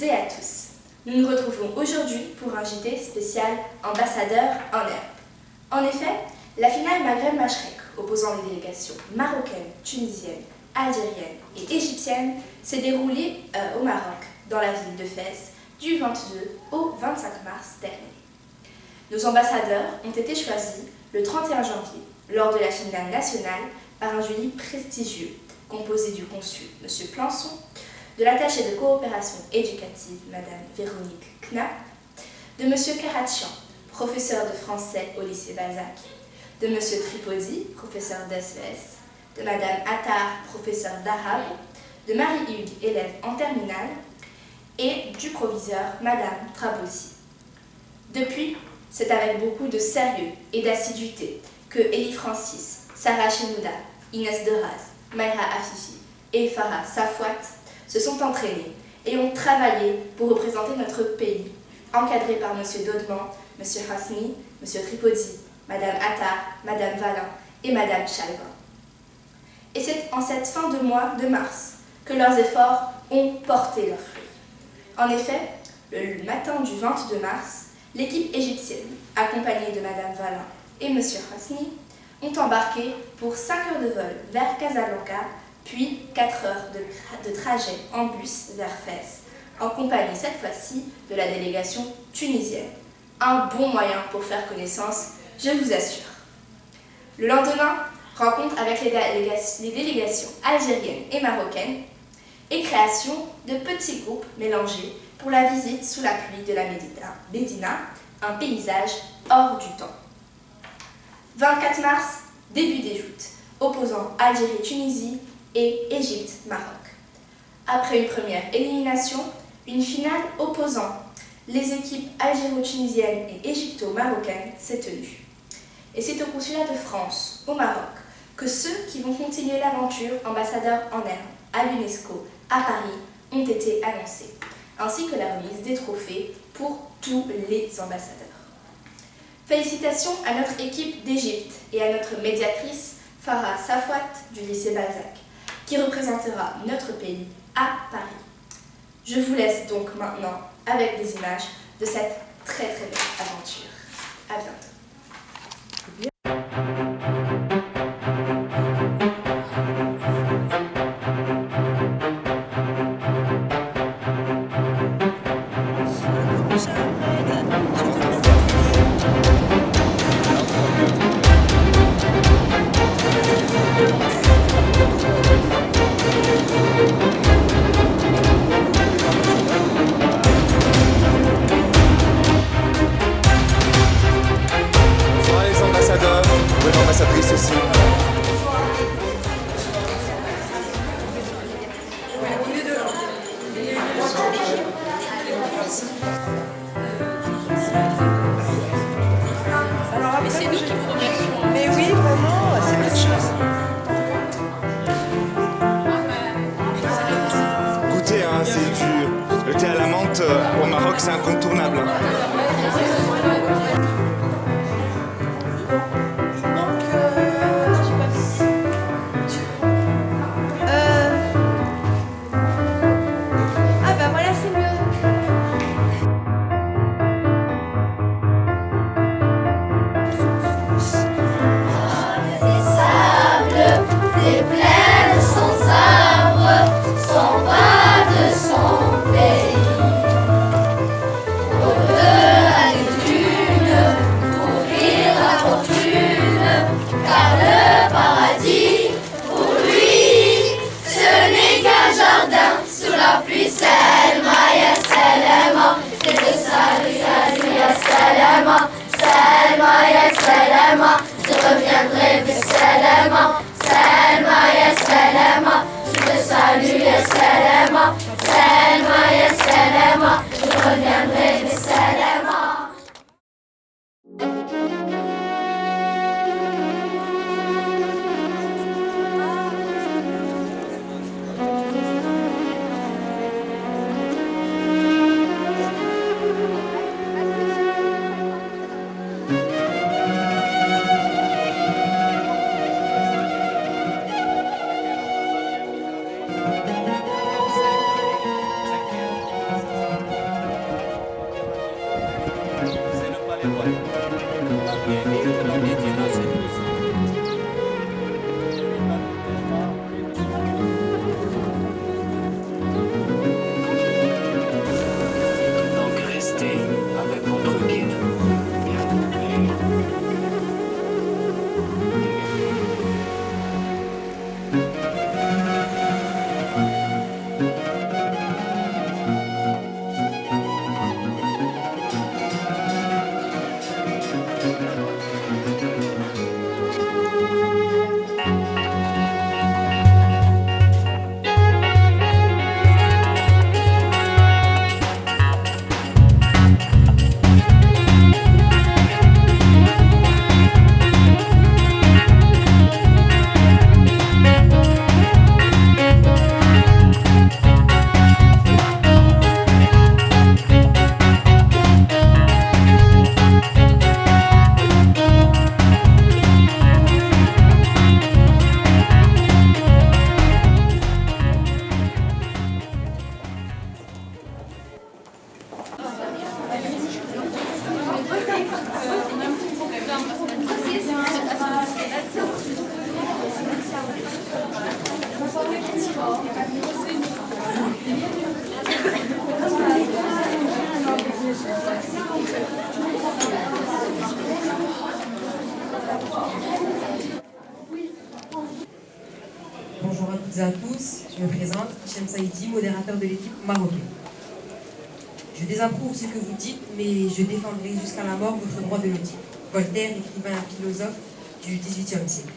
et à tous. Nous nous retrouvons aujourd'hui pour un JT spécial ambassadeur en herbe. En effet, la finale Maghreb-Machrek opposant les délégations marocaines, tunisiennes, algériennes et égyptiennes s'est déroulée au Maroc, dans la ville de Fès, du 22 au 25 mars dernier. Nos ambassadeurs ont été choisis le 31 janvier, lors de la finale nationale, par un jury prestigieux, composé du consul M. Plançon, de l'attachée de coopération éducative Mme Véronique Knapp, de M. Karachian, professeur de français au lycée Balzac, de M. Tripodi, professeur d'SVS, de Mme Attar, professeur d'arabe, de Marie-Hugues, élève en terminale, et du proviseur Mme Trabousi. Depuis, c'est avec beaucoup de sérieux et d'assiduité que Elie Francis, Sarah Chenouda, Inès Deraz, Mayra Afifi et Farah Safouat se sont entraînés et ont travaillé pour représenter notre pays, encadrés par M. Daudement, M. Hasni, M. Tripodi, Mme Attar, Mme Valin et Mme Chalvin. Et c'est en cette fin de mois de mars que leurs efforts ont porté leurs fruits. En effet, le matin du 22 mars, l'équipe égyptienne, accompagnée de Mme Valin et M. Hasni, ont embarqué pour 5 heures de vol vers Casablanca, puis 4 heures de trajet en bus vers Fès, en compagnie cette fois-ci de la délégation tunisienne. Un bon moyen pour faire connaissance, je vous assure. Le lendemain, rencontre avec les délégations algériennes et marocaines et création de petits groupes mélangés pour la visite sous la pluie de la Médina, un paysage hors du temps. 24 mars, début des joutes, opposant Algérie-Tunisie et Égypte-Maroc. Après une première élimination, une finale opposant les équipes algéro-tunisiennes et égypto-marocaines s'est tenue. Et c'est au consulat de France, au Maroc, que ceux qui vont continuer l'aventure ambassadeur en herbe à l'UNESCO à Paris ont été annoncés, ainsi que la remise des trophées pour tous les ambassadeurs. Félicitations à notre équipe d'Égypte et à notre médiatrice Farah Safouat du lycée Balzac, qui représentera notre pays à Paris. Je vous laisse donc maintenant avec des images de cette très belle aventure. À bientôt. Votre ambassadrice aussi. Alors, mais c'est nous qui vous remercions. Mais oui, vraiment, c'est quelque chose. Goûtez, hein, c'est le thé à la menthe au Maroc, c'est incontournable. Des plaines sans arbres, s'en va de son pays. Donc restez avec votre guide. Bonjour à toutes et à tous, je me présente, Hichem Saïdi, modérateur de l'équipe marocaine. Je désapprouve ce que vous dites, mais je défendrai jusqu'à la mort votre droit de le dire. Voltaire, écrivain et philosophe du XVIIIe siècle.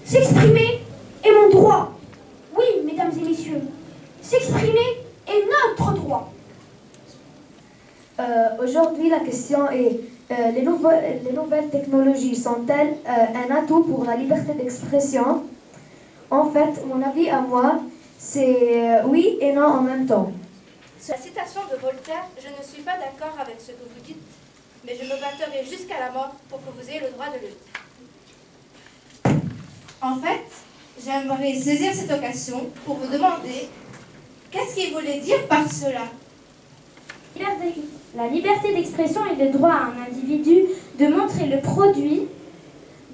S'exprimer est mon droit. Oui, mesdames et messieurs, s'exprimer est notre droit. Aujourd'hui, la question est les nouvelles technologies sont-elles un atout pour la liberté d'expression? En fait, mon avis à moi, c'est oui et non en même temps. Sur la citation de Voltaire, je ne suis pas d'accord avec ce que vous dites, mais je me battrai jusqu'à la mort pour que vous ayez le droit de le dire. En fait, j'aimerais saisir cette occasion pour vous demander qu'est-ce qu'il voulait dire par cela. La liberté d'expression est le droit à un individu de montrer le produit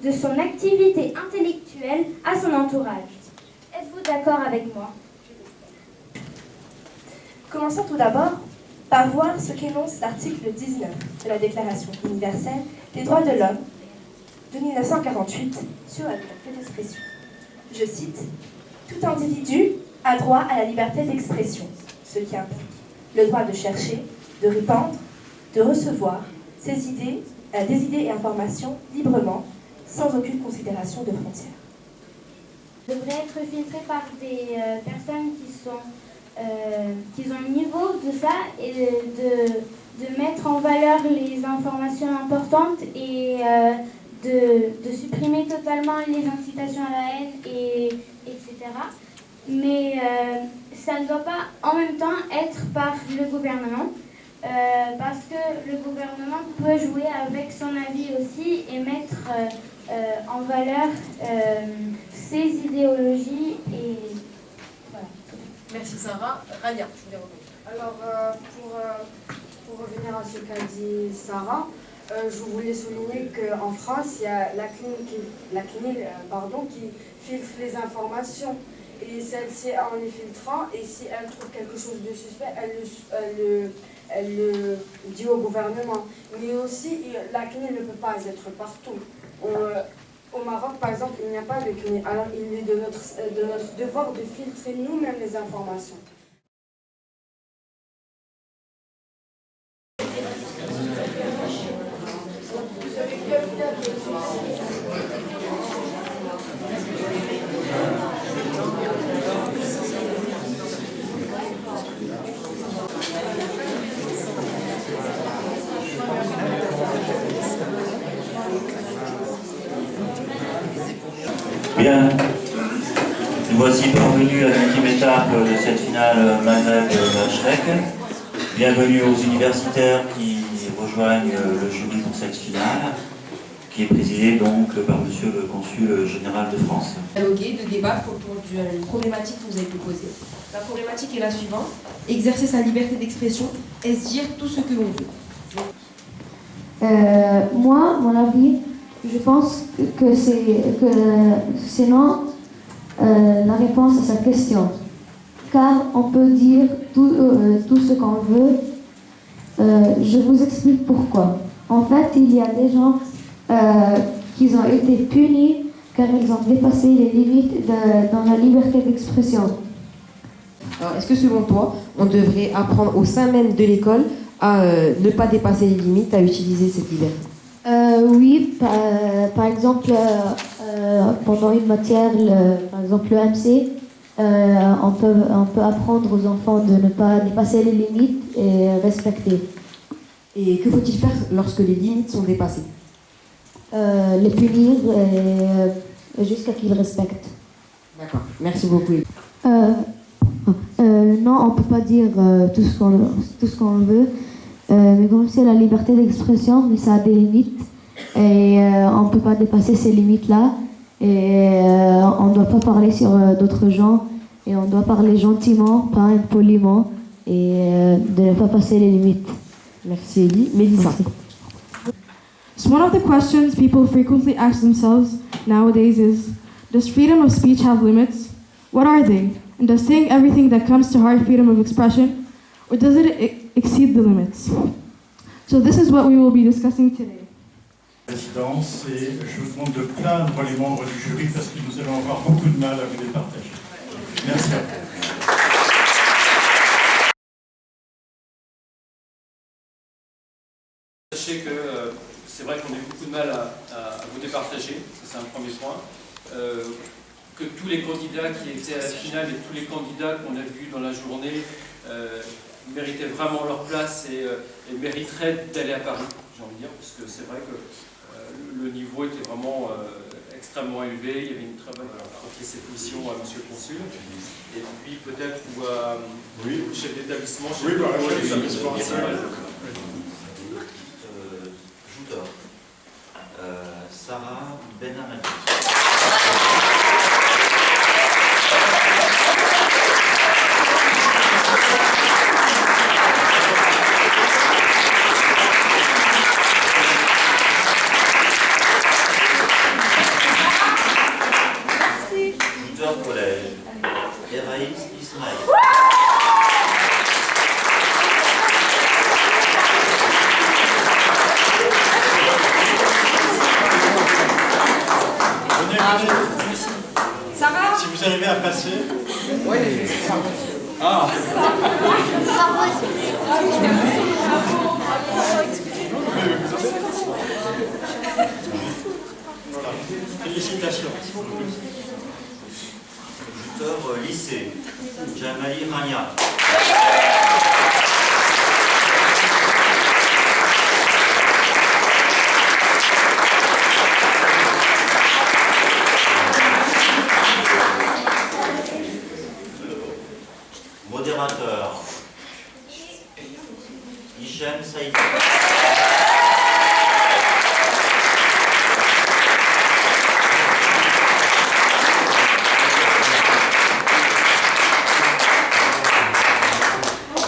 de son activité intellectuelle à son entourage. Êtes-vous d'accord avec moi? Commençons tout d'abord par voir ce qu'énonce l'article 19 de la Déclaration universelle des droits de l'homme de 1948 sur la liberté d'expression. Je cite « Tout individu a droit à la liberté d'expression, ce qui implique le droit de chercher, de répandre, de recevoir des idées et informations librement, sans aucune considération de frontières. » Devrait être filtré par des personnes qui ont le niveau de ça et de mettre en valeur les informations importantes et de supprimer totalement les incitations à la haine, etc. Mais ça ne doit pas en même temps être par le gouvernement, parce que le gouvernement peut jouer avec son avis aussi et mettre en valeur ses idéologies et voilà. Merci Sarah. Rania, je voulais revenir. Alors, pour revenir à ce qu'a dit Sarah, je voulais souligner qu'en France, il y a la CNIL qui filtre les informations. Et celle-ci, en les filtrant, et si elle trouve quelque chose de suspect, elle le dit au gouvernement. Mais aussi, la CNIL ne peut pas être partout. Au Maroc, par exemple, il n'y a pas de CNIL. Alors, il est de notre devoir de filtrer nous-mêmes les informations. Bien, nous voici parvenus à l'ultime étape de cette finale Maghreb-Machrek. Bienvenue aux universitaires qui rejoignent le jury pour cette finale, qui est présidée donc par Monsieur le Consul général de France. Dialoguer, de débattre autour d'une problématique que vous avez proposée. La problématique est la suivante. Exercer sa liberté d'expression, est-ce dire tout ce que l'on veut? Moi, mon avis, je pense que c'est non la réponse à cette question. Car on peut dire tout ce qu'on veut. Je vous explique pourquoi. En fait, il y a des gens qui ont été punis car ils ont dépassé les limites dans la liberté d'expression. Alors, est-ce que selon toi, on devrait apprendre au sein même de l'école à ne pas dépasser les limites, à utiliser cette liberté? Oui, par exemple, pendant une matière, par exemple le MC, on peut apprendre aux enfants de ne pas dépasser les limites et respecter. Et que faut-il faire lorsque les limites sont dépassées? Les punir jusqu'à qu'ils respectent. D'accord, merci beaucoup. Non, on ne peut pas dire tout ce qu'on veut, mais comme c'est la liberté d'expression, mais ça a des limites et on ne peut pas dépasser ces limites-là et on ne doit pas parler sur d'autres gens et on doit parler gentiment, pas impoliment et de ne pas passer les limites. Merci Elie. Mélissa. So one of the questions people frequently ask themselves nowadays is, does freedom of speech have limits? What are they? And does saying everything that comes to heart freedom of expression? Or does it exceed the limits? So this is what we will be discussing today. Présidence, et je vous demande de plaindre les membres du jury parce que nous allons avoir beaucoup de mal à vous départager. Merci à vous. Sachez que c'est vrai qu'on a eu beaucoup de mal à vous départager, ça c'est un premier point. Que tous les candidats qui étaient à la finale et tous les candidats qu'on a vus dans la journée méritaient vraiment leur place et mériteraient d'aller à Paris, j'ai envie de dire, parce que c'est vrai que le niveau était vraiment extrêmement élevé, il y avait une très bonne cette mission à Monsieur le Consul, et puis peut-être au chef d'établissement, chef d'établissement. Sarah Benhamadi. Jouteur collège. Eraïs Ismaël. Sarah. Si vous arrivez à passer. Oui. Ah. Voilà. Félicitations. Jouteur lycée. Jamali Rania. Modérateur. Hichem Saïd.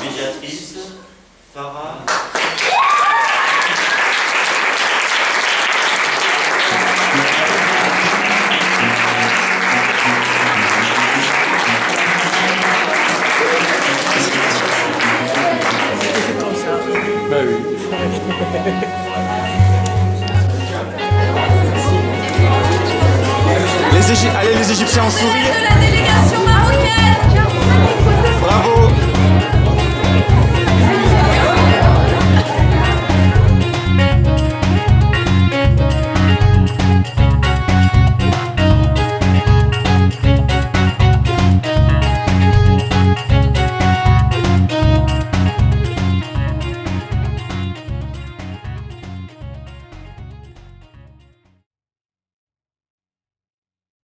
Médiatrice Farah. Bah oui. Allez, les Égyptiens en sourire.